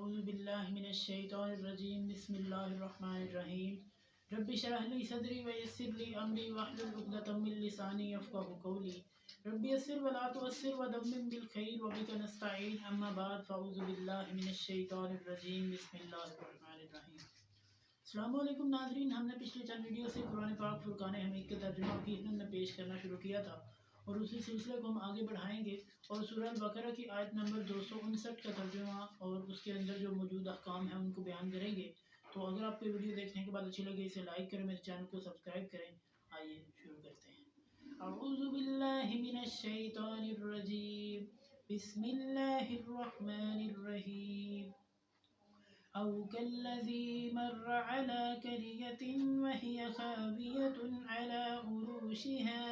أعوذ بالله من الشيطان الرجيم بسم الله الرحمن الرحيم رب اشرح لي صدري ويسر لي أمري واحلل عقدة من لساني يفقهوا قولي رب يسر ولا تعسر ودمم بالخير وبك نستعين أما بعد فأعوذ بالله من الشيطان الرجيم بسم الله الرحمن الرحيم السلام علیکم ناظرین، ہم نے پچھلے چند ویڈیو سے قرآن پاک فرقان حمید کے ترجمہ کی میں پیش کرنا شروع کیا تھا اور اسی سلسلے کو ہم آگے بڑھائیں گے اور سورہ البقرہ کی آیت نمبر 259 کا ترجمہ اور اس کے اندر جو موجود احکام ہیں ان کو بیان کریں گے۔ تو اگر آپ کو ویڈیو دیکھنے کے بعد اچھی لگے اسے لائک کریں، میرے چینل کو سبسکرائب کریں۔ آئیے شروع کرتے ہیں۔ اعوذ باللہ من الشیطان الرجیم بسم اللہ الرحمن الرحیم أو كالذي مر على قرية وهي خاوية على عروشها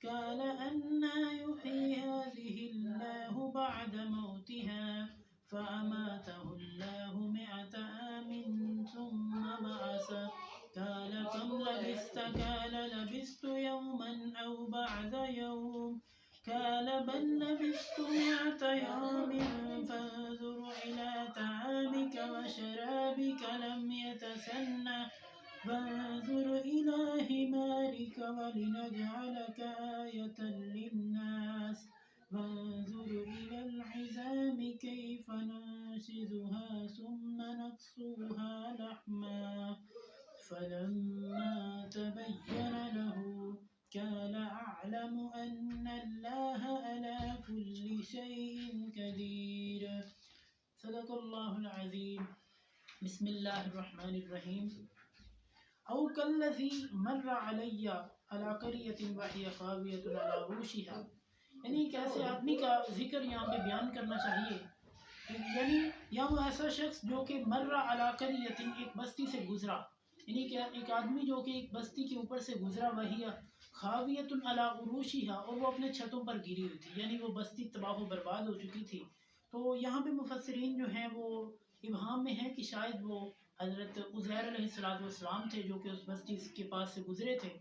قال أنى يحيي هذه الله بعد موتها فأماته الله 100 عام ثم بعثه قال كم لبثت قال لبثت يوما أو بعض يوم قال بل لبثت 100 يوم فانظر إلى طعامك وشرابك لم يتسنه وانظر إلى حمارك ولنجعلك آية للناس وانظر إلى العظام كيف ننشزها ثم نكسوها لحما فلما تبين له قال أعلم أن الله على كل شيء قدير صدق اللہ العظیم۔ بسم اللہ الرحمن الرحیم۔ او کالذی مر علی قریۃ وہی خاویۃ علی عروشها، یعنی ایک ایسے آدمی کا ذکر یہاں پہ بیان کرنا چاہیے، یعنی یا وہ ایسا شخص جو کہ مر علی قریۃ، ایک بستی سے گزرا، یعنی کہ ایک آدمی جو کہ ایک بستی کے اوپر سے گزرا، وہی خاویۃ علی عروشها، اور وہ اپنے چھتوں پر گری ہوئی تھی، یعنی وہ بستی تباہ و برباد ہو چکی تھی۔ تو یہاں پہ مفسرین جو ہیں وہ ابہام میں ہیں کہ شاید وہ حضرت عزیر علیہ السلام تھے جو کہ اس بستی کے پاس سے گزرے تھے۔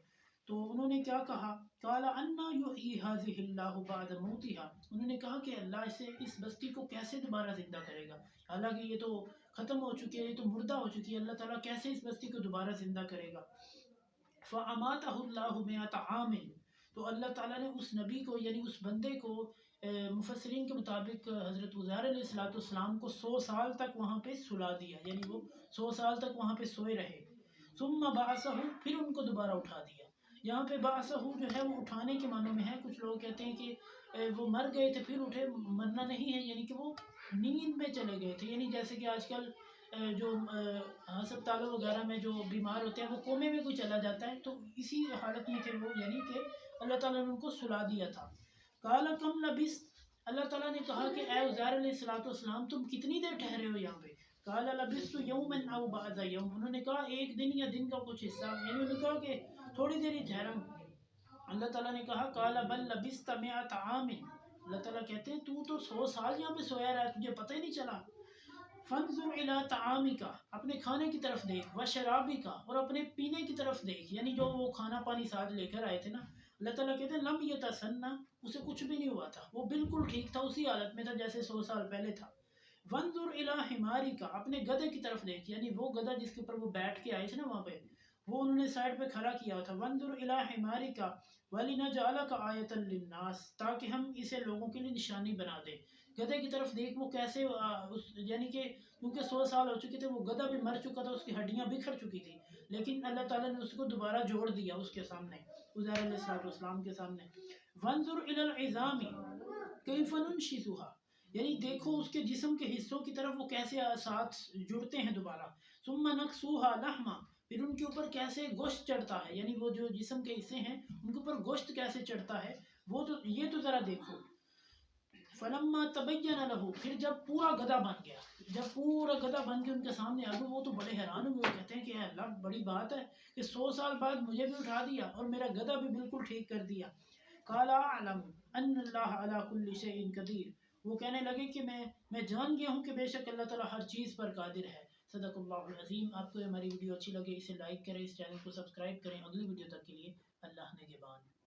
تو انہوں نے کیا کہا، قال انا یحیی ھذہ اللہ بعد موتھا، انہوں نے کہا کہ اللہ اسے اس بستی کو کیسے دوبارہ زندہ کرے گا، حالانکہ یہ تو ختم ہو چکی ہے، یہ تو مردہ ہو چکی ہے، اللہ تعالیٰ کیسے اس بستی کو دوبارہ زندہ کرے گا۔ فاماتہ اللہ 100 عام، تو اللہ تعالیٰ نے اس نبی کو یعنی اس بندے کو مفسرین کے مطابق حضرت عزیر علیہ السلام کو 100 سال تک وہاں پہ سلا دیا، یعنی وہ 100 سال تک وہاں پہ سوئے رہے۔ ثم بعثہ، پھر ان کو دوبارہ اٹھا دیا۔ یہاں پہ بعثہ جو ہے وہ اٹھانے کے معنوں میں ہے، کچھ لوگ کہتے ہیں کہ وہ مر گئے تھے پھر اٹھے، مرنا نہیں ہے، یعنی کہ وہ نیند میں چلے گئے تھے، یعنی جیسے کہ آج کل جو ہسپتالوں وغیرہ میں جو بیمار ہوتے ہیں وہ کومے میں کوئی چلا جاتا ہے، تو اسی حالت میں تھے وہ، یعنی کہ اللہ تعالیٰ نے ان کو سلا دیا تھا۔ قال کم لبثت، اللہ تعالیٰ نے کہا کہ اے عزیر علیہ السلام تم کتنی دیر ٹھہرے ہو یہاں پہ۔ قال لبثت یوما او بعض یوم، انہوں نے کہا ایک دن یا دن کا کچھ حصہ، یعنی انہوں نے کہا کہ تھوڑی دیر ہی ٹھہرا ہوں۔ اللہ تعالیٰ نے کہا قال بل لبثت 100 عام، اللہ تعالیٰ کہتے ہیں تو 100 سال یہاں پہ سویا رہا، تجھے پتہ ہی نہیں چلا۔ فانظر الی طعامک، اپنے کھانے کی طرف دیکھ، وشرابک، اور اپنے پینے کی طرف دیکھ، یعنی جو وہ کھانا پانی ساتھ لے کر آئے تھے نا، اللہ تعالیٰ کہتے ہیں لم یتسنہ، اسے کچھ بھی نہیں ہوا تھا، وہ بالکل ٹھیک تھا، اسی حالت میں تھا جیسے 100 سال پہلے تھا۔ وانظر الی حمارک، اپنے گدھے کی طرف دیکھ، یعنی وہ گدھا جس کے اوپر وہ بیٹھ کے آئے تھے نا وہاں پہ، وہ انہوں نے سائڈ پہ کھڑا کیا تھا۔ وانظر الی حمارک ولنجعلک آیۃ للناس، تاکہ ہم اسے لوگوں کے لیے نشانی بنا دیں۔ گدھے کی طرف دیکھ، وہ کیسے یعنی کہ کیونکہ 100 سال ہو چکے تھے، وہ گدھا بھی مر چکا تھا، اس کی ہڈیاں بکھر چکی تھی، لیکن اللہ تعالیٰ نے اس کو دوبارہ جوڑ دیا اس کے سامنے، عزیر علیہ السلام کے سامنے۔ وانظر الی العظام کیف ننشزها، یعنی دیکھو اس کے جسم کے حصوں کی طرف وہ کیسے ساتھ جڑتے ہیں دوبارہ۔ ثم نکسوها لحما، پھر ان کے اوپر کیسے گوشت چڑھتا ہے، یعنی وہ جو جسم کے حصے ہیں ان کے اوپر گوشت کیسے چڑھتا ہے، وہ تو یہ تو ذرا دیکھو۔ فلما تبین له، پھر جب پورا گدھا بن گیا، جب پورا گدھا بن کے ان کے سامنے آ گیا، وہ تو بڑے حیران ہوئے، وہ کہتے ہیں کہ اے اللہ بڑی بات ہے کہ 100 سال بعد مجھے بھی اٹھا دیا اور میرا گدھا بھی بالکل ٹھیک کر دیا۔ قال اعلم ان اللہ علی کل شیء قدیر، وہ کہنے لگے کہ میں جان گیا ہوں کہ بے شک اللہ تعالیٰ ہر چیز پر قادر ہے۔ صدق اللہ العظیم۔ آپ کو ہماری ویڈیو اچھی لگے اسے لائک کریں، اس چینل کو سبسکرائب کریں۔ اگلی ویڈیو تک کے لیے اللہ نگہبان۔